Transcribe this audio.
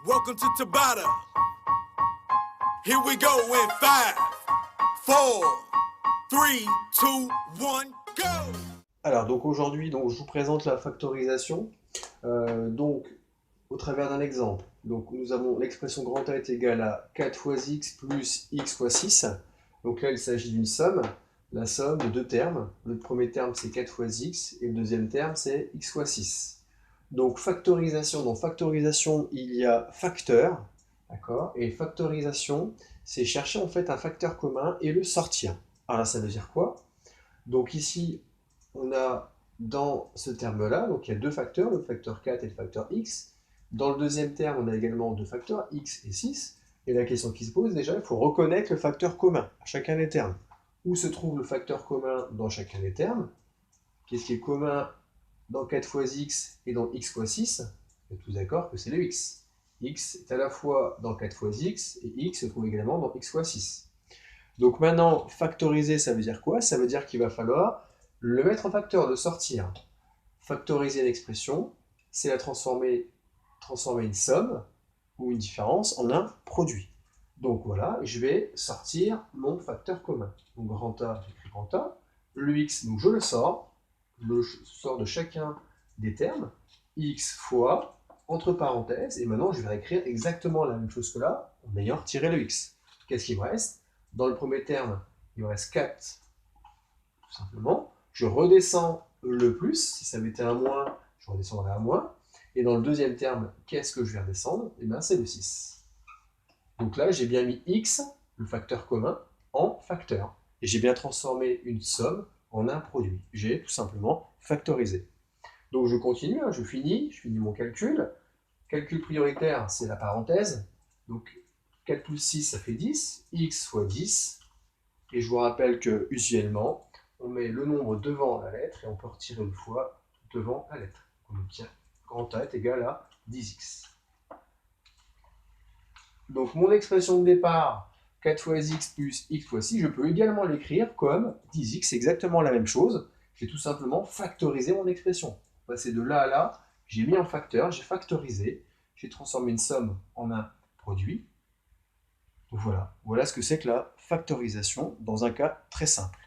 Welcome to Tabata. Here we go in 5, 4, 3, 2, 1, go! Alors, donc aujourd'hui, je vous présente la factorisation. Au travers d'un exemple. Donc, nous avons l'expression grand A est égal à 4 fois x plus x fois 6. Donc là, il s'agit d'une somme. La somme de deux termes. Le premier terme, c'est 4 fois x, et le deuxième terme, c'est x fois 6. Donc, factorisation. Dans factorisation, il y a facteur. D'accord? Et factorisation, c'est chercher en fait un facteur commun et le sortir. Alors là, ça veut dire quoi? Donc ici, on a dans ce terme-là, donc il y a deux facteurs, le facteur 4 et le facteur x. Dans le deuxième terme, on a également deux facteurs, x et 6. Et la question qui se pose déjà, il faut reconnaître le facteur commun à chacun des termes. Où se trouve le facteur commun dans chacun des termes? Qu'est-ce qui est commun dans 4 fois x et dans x fois 6? Vous êtes tous d'accord que c'est le x. X est à la fois dans 4 fois x et x se trouve également dans x fois 6. Donc maintenant, factoriser, ça veut dire quoi? Ça veut dire qu'il va falloir le mettre en facteur, le sortir. Factoriser une expression, c'est la transformer une somme ou une différence en un produit. Donc voilà, je vais sortir mon facteur commun. Donc grand A, j'écris grand A. Le x, donc je le sors de chacun des termes. X fois, entre parenthèses, et maintenant je vais écrire exactement la même chose que là, en ayant retiré le x. Qu'est-ce qui me reste? Dans le premier terme, il me reste 4, tout simplement. Je redescends le plus, si ça avait été un moins, je redescendrai à moins. Et dans le deuxième terme, qu'est-ce que je vais redescendre? Eh bien, c'est le 6. Donc là, j'ai bien mis x, le facteur commun, en facteur. Et j'ai bien transformé une somme en un produit. J'ai tout simplement factorisé. Donc je continue, je finis mon calcul. Calcul prioritaire, c'est la parenthèse. Donc 4 plus 6, ça fait 10. X fois 10. Et je vous rappelle que, usuellement, on met le nombre devant la lettre et on peut retirer une fois devant la lettre. On obtient grand A est égal à 10x. Donc mon expression de départ, 4 fois x plus x fois 6, je peux également l'écrire comme 10x, c'est exactement la même chose. J'ai tout simplement factorisé mon expression. Passer de là à là, j'ai mis en facteur, j'ai factorisé, j'ai transformé une somme en un produit. Donc voilà ce que c'est que la factorisation dans un cas très simple.